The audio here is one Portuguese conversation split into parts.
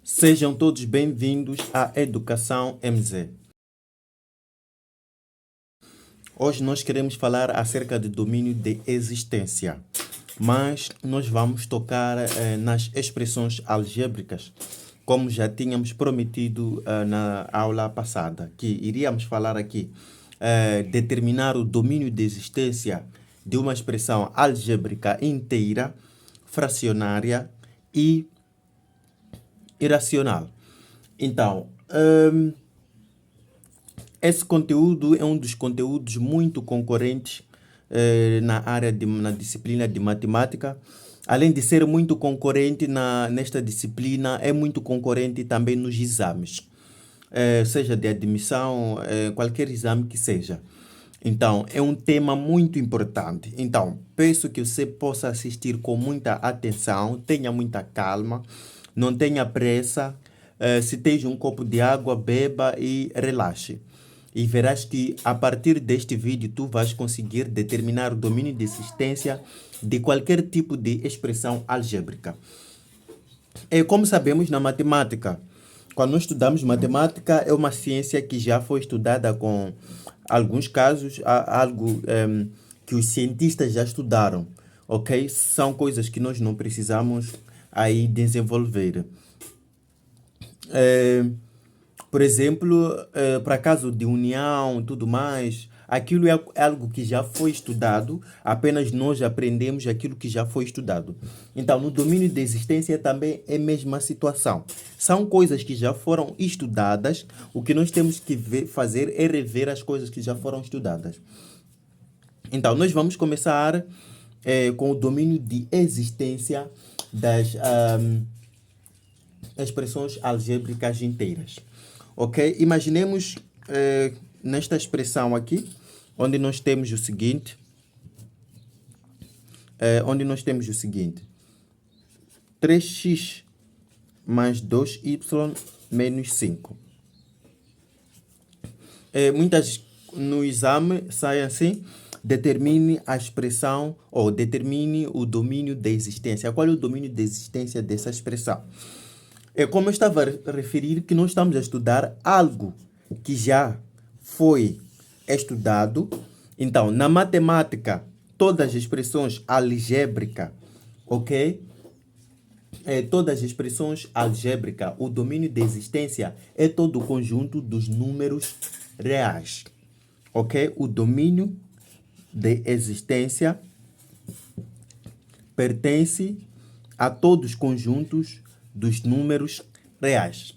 Sejam todos bem-vindos à Educação MZ. Hoje nós queremos falar acerca do domínio de existência, mas nós vamos tocar nas expressões algébricas, como já tínhamos prometido na aula passada, que iríamos falar aqui, determinar o domínio de existência de uma expressão algébrica inteira, fracionária e irracional. Então, esse conteúdo é um dos conteúdos muito concorrentes na disciplina de matemática. Além de ser muito concorrente nesta disciplina, é muito concorrente também nos exames, seja de admissão, qualquer exame que seja. Então, é um tema muito importante. Então, peço que você possa assistir com muita atenção, tenha muita calma, não tenha pressa. Se tens um copo de água, beba e relaxe. E verás que a partir deste vídeo tu vais conseguir determinar o domínio de existência de qualquer tipo de expressão algébrica. Como sabemos na matemática, quando nós estudamos matemática, é uma ciência que já foi estudada com alguns casos, algo que os cientistas já estudaram, ok? São coisas que nós não precisamos aí desenvolver. Por exemplo, para caso de união e tudo mais, aquilo é algo que já foi estudado, apenas nós aprendemos aquilo que já foi estudado. Então, no domínio de existência também é a mesma situação. São coisas que já foram estudadas, o que nós temos que fazer é rever as coisas que já foram estudadas. Então, nós vamos começar com o domínio de existência das expressões algébricas inteiras. Ok? Imaginemos nesta expressão aqui, onde nós temos o seguinte, 3x mais 2y menos 5. Muitas no exame saem assim: determine a expressão ou determine o domínio de existência. Qual é o domínio de existência dessa expressão? É como eu estava a referir, que nós estamos a estudar algo que já foi estudado. Então, na matemática, todas as expressões algébricas, ok? Todas as expressões algébricas, o domínio de existência é todo o conjunto dos números reais, ok? O domínio de existência pertence a todos os conjuntos dos números reais.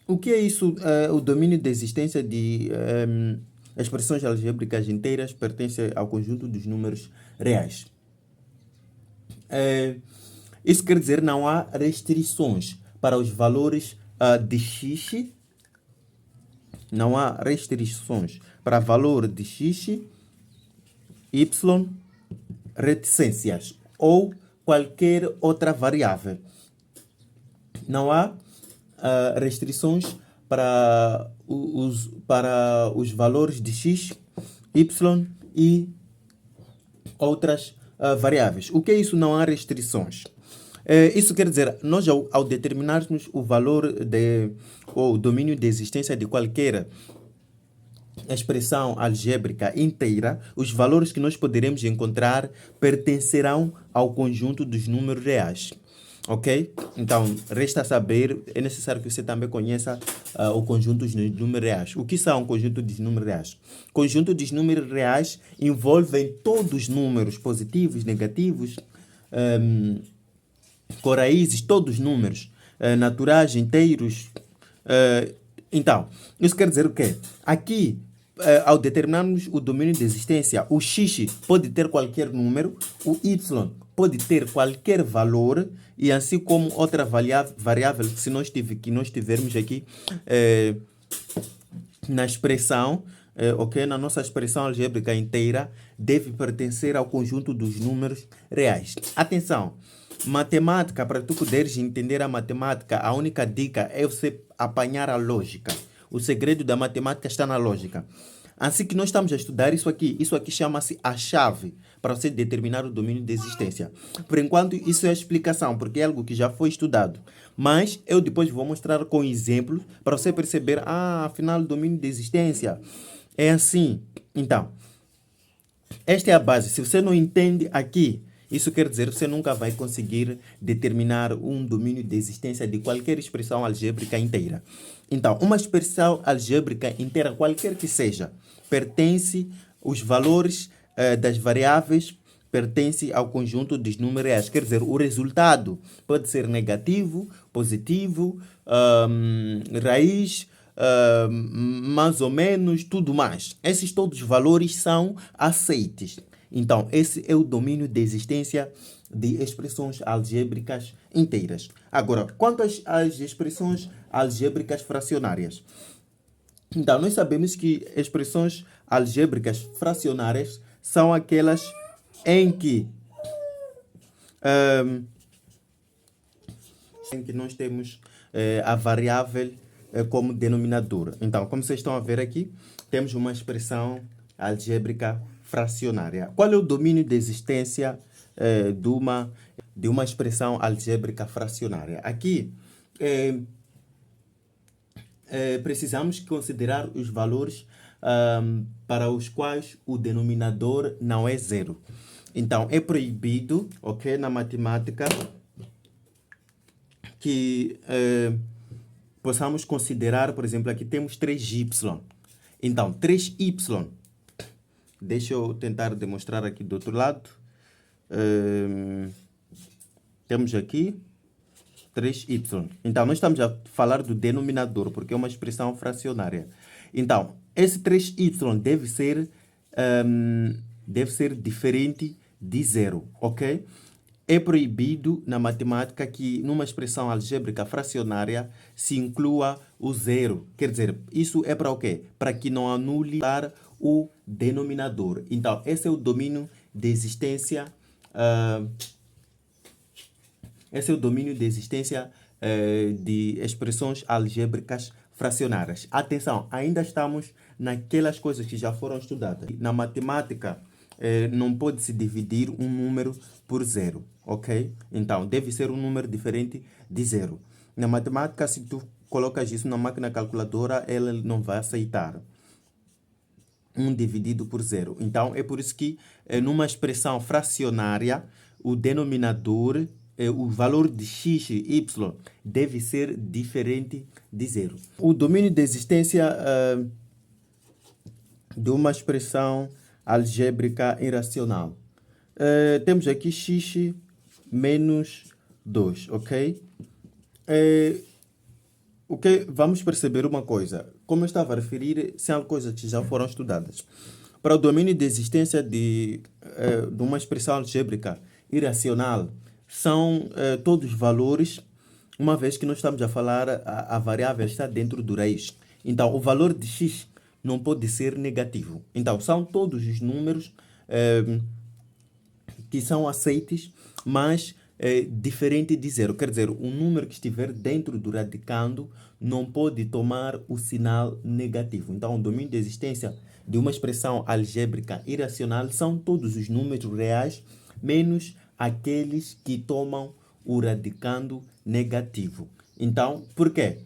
O que é isso? O domínio de existência de expressões algébricas inteiras pertence ao conjunto dos números reais. Isso quer dizer que não há restrições para os valores de x. Não há restrições para valor de x, y, reticências ou qualquer outra variável. Não há restrições para os valores de x, y e outras variáveis. O que é isso? Não há restrições. Isso quer dizer, nós ao determinarmos o valor ou o domínio de existência de qualquer expressão algébrica inteira, os valores que nós poderemos encontrar pertencerão ao conjunto dos números reais. Ok? Então, resta saber, é necessário que você também conheça o conjunto dos números reais. O que são o conjunto dos números reais? O conjunto dos números reais envolvem todos os números positivos, negativos, com raízes, todos os números naturais, inteiros. Então, isso quer dizer o quê? Aqui, ao determinarmos o domínio de existência, o x pode ter qualquer número, o y pode ter qualquer valor, e assim como outra variável que nós tivermos aqui na expressão, ok? Na nossa expressão algébrica inteira, deve pertencer ao conjunto dos números reais. Atenção! Matemática, para tu poderes entender a matemática, a única dica é você apanhar a lógica. O segredo da matemática está na lógica. Assim que nós estamos a estudar isso aqui chama-se a chave para você determinar o domínio de existência. Por enquanto, isso é a explicação, porque é algo que já foi estudado. Mas eu depois vou mostrar com exemplos para você perceber, afinal, o domínio de existência é assim. Então, esta é a base. Se você não entende aqui, isso quer dizer que você nunca vai conseguir determinar um domínio de existência de qualquer expressão algébrica inteira. Então, uma expressão algébrica inteira, qualquer que seja, pertence os valores das variáveis, pertence ao conjunto dos números reais. Quer dizer, o resultado pode ser negativo, positivo, raiz, mais ou menos, tudo mais. Esses todos os valores são aceites. Então, esse é o domínio de existência de expressões algébricas inteiras. Agora, quanto às expressões algébricas fracionárias. Então, nós sabemos que expressões algébricas fracionárias são aquelas em que nós temos a variável como denominador. Então, como vocês estão a ver aqui, temos uma expressão algébrica fracionária. Qual é o domínio de existência de uma expressão algébrica fracionária? Aqui precisamos considerar os valores para os quais o denominador não é zero. Então, é proibido, ok, na matemática, que possamos considerar, por exemplo, aqui temos 3y. Então, 3y, deixa eu tentar demonstrar aqui do outro lado. Temos aqui 3y. Então, nós estamos a falar do denominador, porque é uma expressão fracionária. Então, esse 3y deve ser diferente de zero, ok? É proibido na matemática que numa expressão algébrica fracionária se inclua o zero. Quer dizer, isso é para o quê? Para que não anule o denominador. Então, esse é o domínio de existência. Esse é o domínio de existência de expressões algébricas fracionárias. Atenção, ainda estamos naquelas coisas que já foram estudadas. Na matemática, não pode se dividir um número por zero, ok? Então, deve ser um número diferente de zero. Na matemática, se tu colocas isso na máquina calculadora, ela não vai aceitar um dividido por zero. Então, é por isso que numa expressão fracionária, o denominador, o valor de x e y deve ser diferente de zero. O domínio de existência de uma expressão algébrica irracional. Temos aqui x menos 2, ok? Vamos perceber uma coisa. Como eu estava a referir, são coisas que já foram estudadas. Para o domínio de existência de uma expressão algébrica irracional, são todos os valores, uma vez que nós estamos a falar, a variável está dentro do raiz. Então, o valor de x não pode ser negativo. Então, são todos os números que são aceites, mas diferente de zero. Quer dizer, um número que estiver dentro do radicando não pode tomar o sinal negativo. Então, o domínio de existência de uma expressão algébrica irracional são todos os números reais, menos aqueles que tomam o radicando negativo. Então, por quê?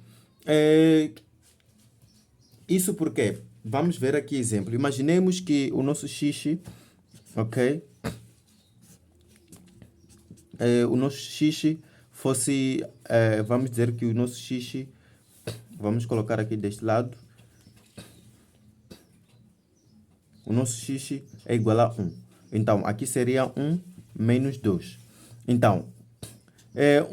Isso porque, vamos ver aqui exemplo. Imaginemos que o nosso x, ok? O nosso x fosse, vamos dizer que o nosso x, vamos colocar aqui deste lado, o nosso x é igual a 1. Então, aqui seria 1 menos 2. Então,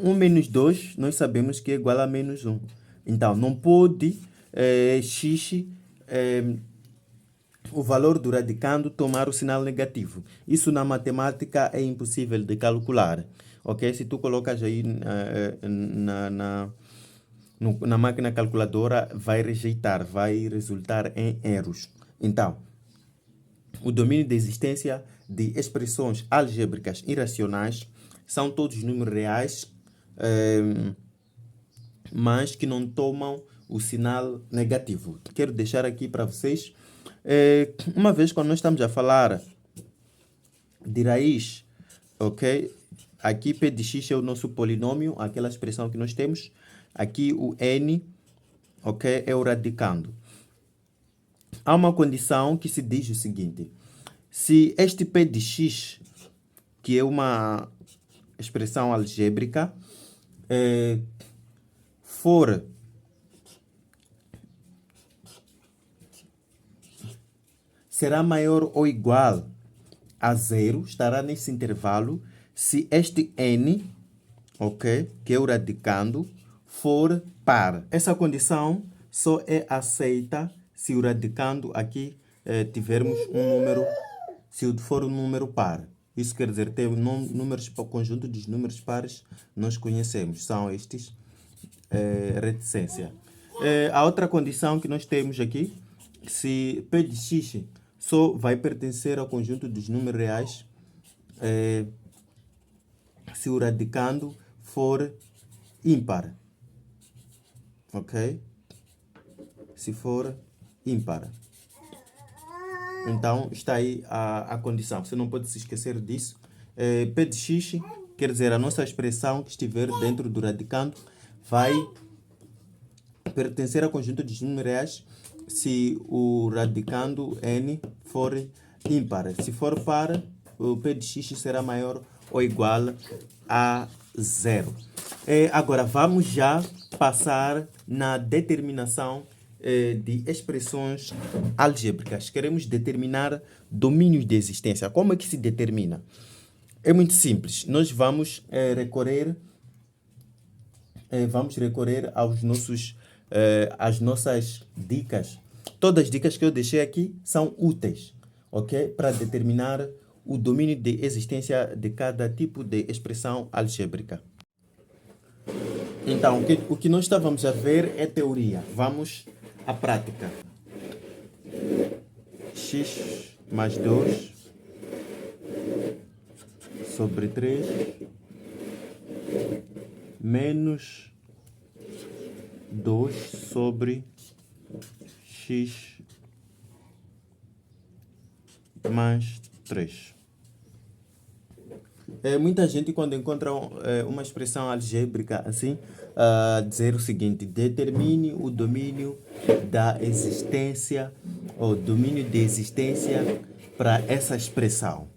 1 menos 2, nós sabemos que é igual a menos 1. Então, não pode x, o valor do radicando, tomar o sinal negativo. Isso na matemática é impossível de calcular. Ok? Se tu colocas aí na máquina calculadora, vai rejeitar, vai resultar em erros. Então, o domínio de existência de expressões algébricas irracionais são todos números reais, mas que não tomam o sinal negativo. Quero deixar aqui para vocês Uma vez quando nós estamos a falar de raiz, ok? Aqui P de x é o nosso polinômio, aquela expressão que nós temos. Aqui o n, ok, é o radicando. Há uma condição que se diz o seguinte: se este P de x, que é uma expressão algébrica, for será maior ou igual a zero, estará nesse intervalo, se este n, ok, que é o radicando, for par. Essa condição só é aceita se o radicando aqui tivermos um número, se for um número par. Isso quer dizer, tem números, conjunto dos números pares nós conhecemos, são estes reticência. A outra condição que nós temos aqui, se P de x só vai pertencer ao conjunto dos números reais se o radicando for ímpar. Ok? Se for ímpar. Então, está aí a condição. Você não pode se esquecer disso. P de x, quer dizer, a nossa expressão que estiver dentro do radicando vai pertencer ao conjunto dos números reais se o radicando n for ímpar. Se for par, o P de x será maior ou igual a zero. Agora, vamos já passar na determinação de expressões algébricas. Queremos determinar domínios de existência. Como é que se determina? É muito simples. Nós vamos recorrer às nossas dicas. Todas as dicas que eu deixei aqui são úteis, ok? Para determinar o domínio de existência de cada tipo de expressão algébrica. Então, o que nós estávamos a ver é teoria. Vamos à prática. X mais 2 sobre 3 menos 2 sobre x mais 3. Muita gente, quando encontra uma expressão algébrica assim, dizer o seguinte: determine o domínio da existência ou domínio de existência para essa expressão.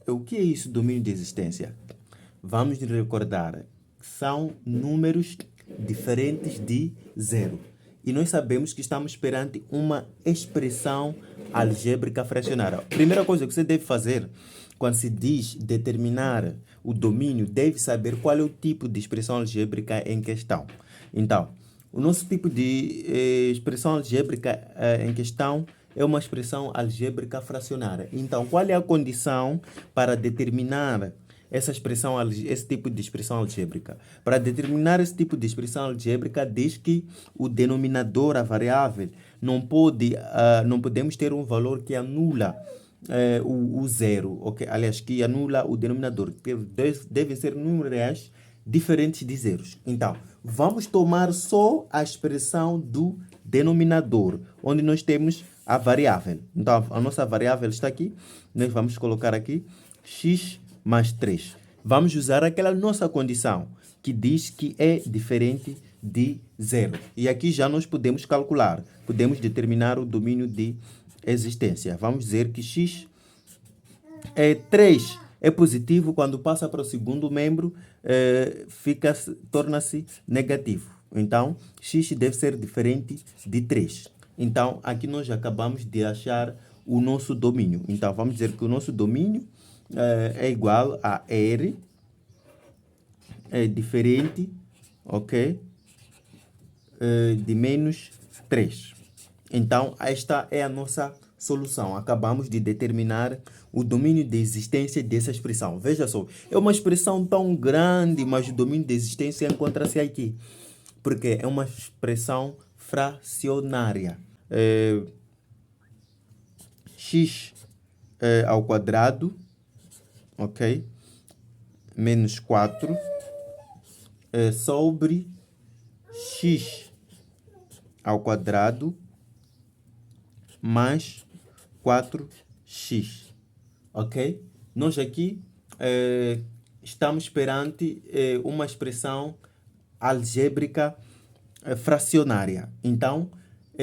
O que é isso, domínio de existência? Vamos recordar, são números diferentes de zero. E nós sabemos que estamos perante uma expressão algébrica fracionária. A primeira coisa que você deve fazer quando se diz determinar o domínio, deve saber qual é o tipo de expressão algébrica em questão. Então, o nosso tipo de expressão algébrica em questão é uma expressão algébrica fracionária. Então, qual é a condição para determinar esse tipo de expressão algébrica? Para determinar esse tipo de expressão algébrica, diz que o denominador, a variável, não podemos ter um valor que anula o zero, okay? Aliás, que anula o denominador. Devem ser números reais diferentes de zeros. Então, vamos tomar só a expressão do denominador, onde nós temos a variável. Então, a nossa variável está aqui. Nós vamos colocar aqui x mais 3. Vamos usar aquela nossa condição, que diz que é diferente de zero. E aqui já nós podemos calcular, podemos determinar o domínio de existência. Vamos dizer que x 3 é positivo, quando passa para o segundo membro, torna-se negativo. Então, x deve ser diferente de 3. Então, aqui nós acabamos de achar o nosso domínio. Então, vamos dizer que o nosso domínio é igual a R, é diferente, ok? De menos 3. Então, esta é a nossa solução. Acabamos de determinar o domínio de existência dessa expressão. Veja só, é uma expressão tão grande, mas o domínio de existência encontra-se aqui. Porque é uma expressão fracionária. X ao quadrado, ok? Menos 4 sobre x ao quadrado mais 4x, ok? Nós aqui estamos perante uma expressão algébrica fracionária. Então,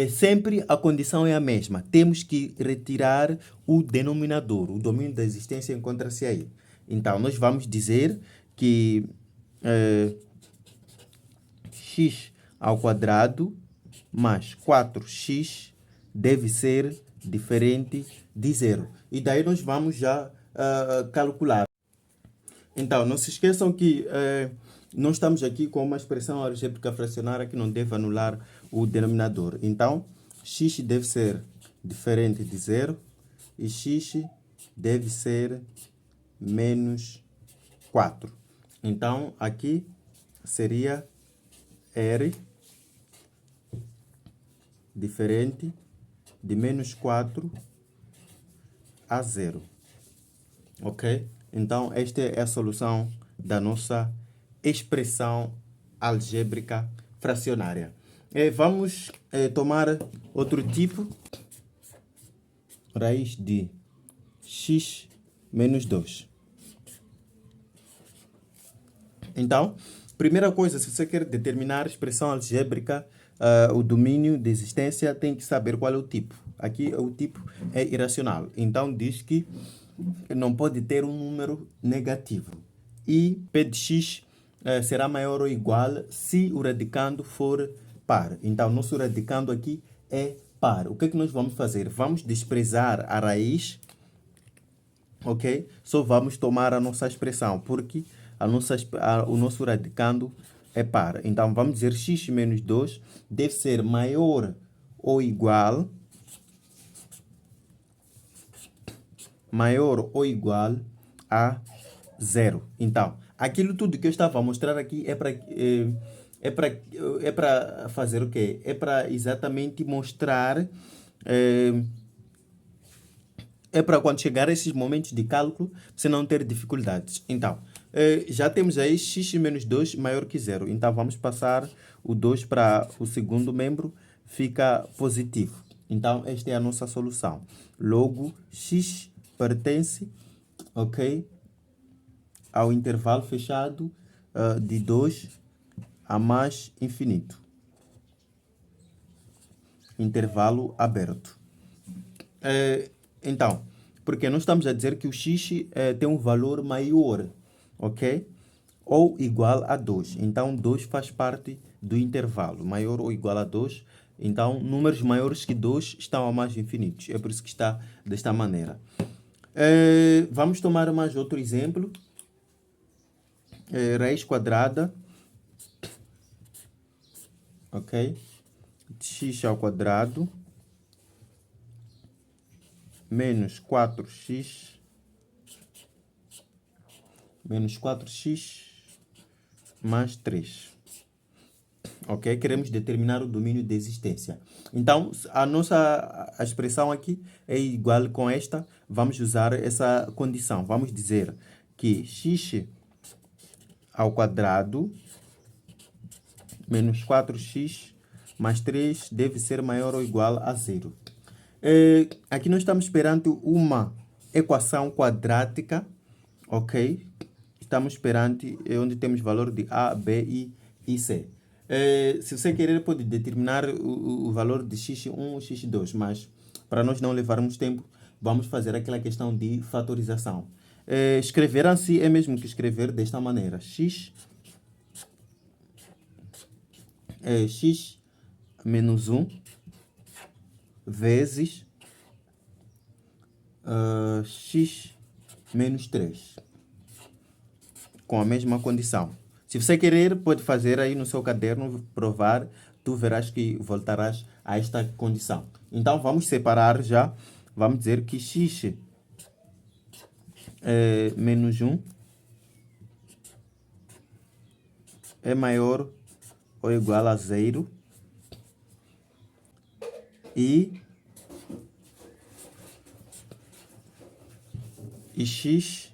sempre a condição é a mesma. Temos que retirar o denominador. O domínio da existência encontra-se aí. Então, nós vamos dizer que x ao quadrado mais 4x deve ser diferente de zero. E daí nós vamos já calcular. Então, não se esqueçam que nós estamos aqui com uma expressão algébrica fracionária que não deve anular o denominador. Então, x deve ser diferente de zero e x deve ser menos 4. Então, aqui seria R diferente de menos 4 a 0. Ok? Então, esta é a solução da nossa expressão algébrica fracionária. Vamos tomar outro tipo. Raiz de x menos 2. Então, primeira coisa, se você quer determinar a expressão algébrica, o domínio de existência, tem que saber qual é o tipo. Aqui o tipo é irracional. Então, diz que não pode ter um número negativo. E P de x será maior ou igual se o radicando for par. Então, nosso radicando aqui é par. O que é que nós vamos fazer? Vamos desprezar a raiz, ok? Só vamos tomar a nossa expressão, porque o nosso radicando é par. Então, vamos dizer x menos 2 deve ser maior ou igual a 0. Então, aquilo tudo que eu estava a mostrar aqui é para fazer o quê? É para exatamente mostrar, é para quando chegar a esses momentos de cálculo, você não ter dificuldades. Então, já temos aí x menos 2 maior que 0. Então, vamos passar o 2 para o segundo membro, fica positivo. Então, esta é a nossa solução. Logo, x pertence, ok, ao intervalo fechado de 2 a mais infinito. Intervalo aberto. Então, porque nós estamos a dizer que o x tem um valor maior, ok? Ou igual a 2. Então, 2 faz parte do intervalo, maior ou igual a 2. Então, números maiores que 2 estão a mais infinitos. É por isso que está desta maneira. Vamos tomar mais outro exemplo. Raiz quadrada, ok? De x ao quadrado menos 4x mais 3. Ok? Queremos determinar o domínio de existência. Então, a expressão aqui é igual com esta. Vamos usar essa condição. Vamos dizer que x ao quadrado menos 4x mais 3 deve ser maior ou igual a 0. Aqui nós estamos perante uma equação quadrática, ok? Estamos perante onde temos valor de A, B e C. Se você querer, pode determinar o valor de x1 e x2, mas para nós não levarmos tempo, vamos fazer aquela questão de fatorização. Escrever assim é mesmo que escrever desta maneira. X menos 1 vezes x menos 3. Com a mesma condição. Se você querer, pode fazer aí no seu caderno, provar, tu verás que voltarás a esta condição. Então, vamos separar já. Vamos dizer que x menos 1 é maior ou igual a 0 e x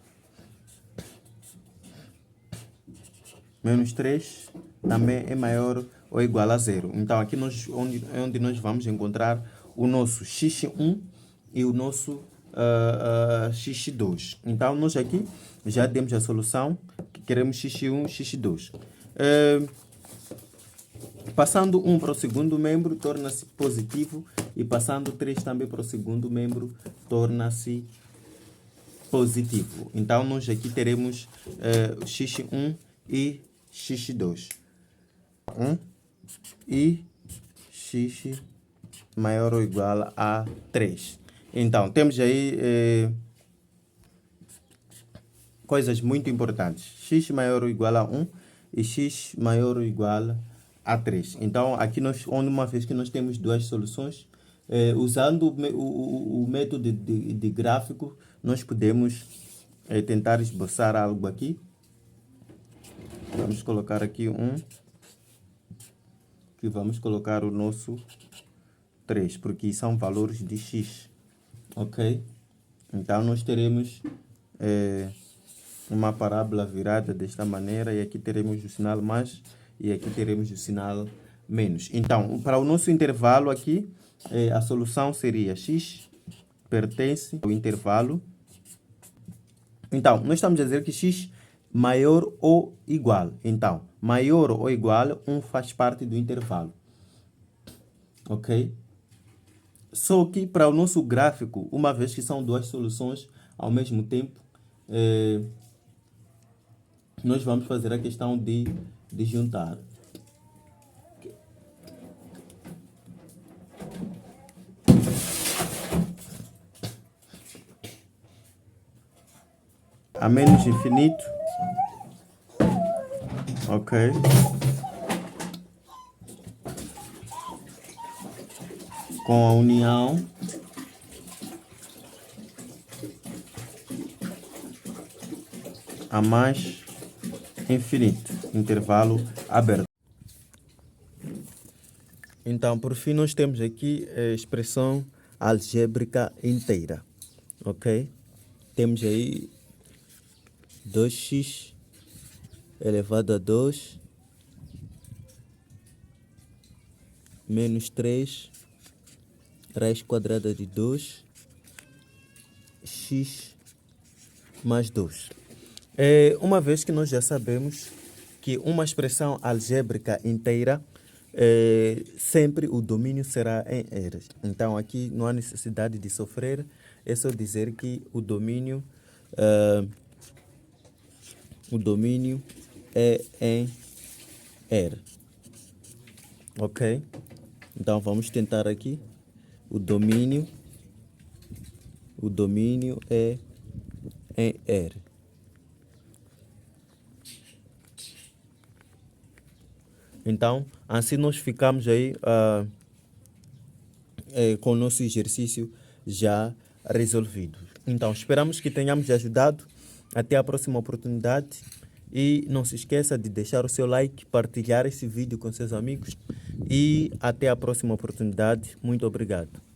menos 3 também é maior ou igual a 0. Então, aqui é onde nós vamos encontrar o nosso x1 e o nosso x2. Então, nós aqui já temos a solução que queremos x1 e x2. Passando 1 para o segundo membro, torna-se positivo. E passando 3 também para o segundo membro, torna-se positivo. Então, nós aqui teremos x1 e x2. 1 e x maior ou igual a 3. Então, temos aí coisas muito importantes. X maior ou igual a 1 e x maior ou igual a 3. Então, aqui uma vez que nós temos duas soluções, usando o método de gráfico, nós podemos tentar esboçar algo aqui. Vamos colocar aqui que vamos colocar o nosso 3, porque são valores de x, ok? Então, nós teremos uma parábola virada desta maneira, e aqui teremos o sinal mais, e aqui teremos o sinal menos. Então, para o nosso intervalo aqui, a solução seria x pertence ao intervalo. Então, nós estamos a dizer que x maior ou igual. Então, maior ou igual, 1 faz parte do intervalo. Ok? Só que para o nosso gráfico, uma vez que são duas soluções ao mesmo tempo, nós vamos fazer a questão de juntar. A menos infinito. Ok. Com a união a mais infinito. Intervalo aberto. Então, por fim, nós temos aqui a expressão algébrica inteira. Ok? Temos aí 2x elevado a 2 menos 3 raiz quadrada de 2 x mais 2. Uma vez que nós já sabemos que uma expressão algébrica inteira, sempre o domínio será em R. Então aqui não há necessidade de sofrer, é só dizer que o domínio é em R. Ok? Então vamos tentar aqui. O domínio é em R. Então, assim nós ficamos aí com o nosso exercício já resolvido. Então, esperamos que tenhamos ajudado. Até a próxima oportunidade. E não se esqueça de deixar o seu like, partilhar esse vídeo com seus amigos. E até a próxima oportunidade. Muito obrigado.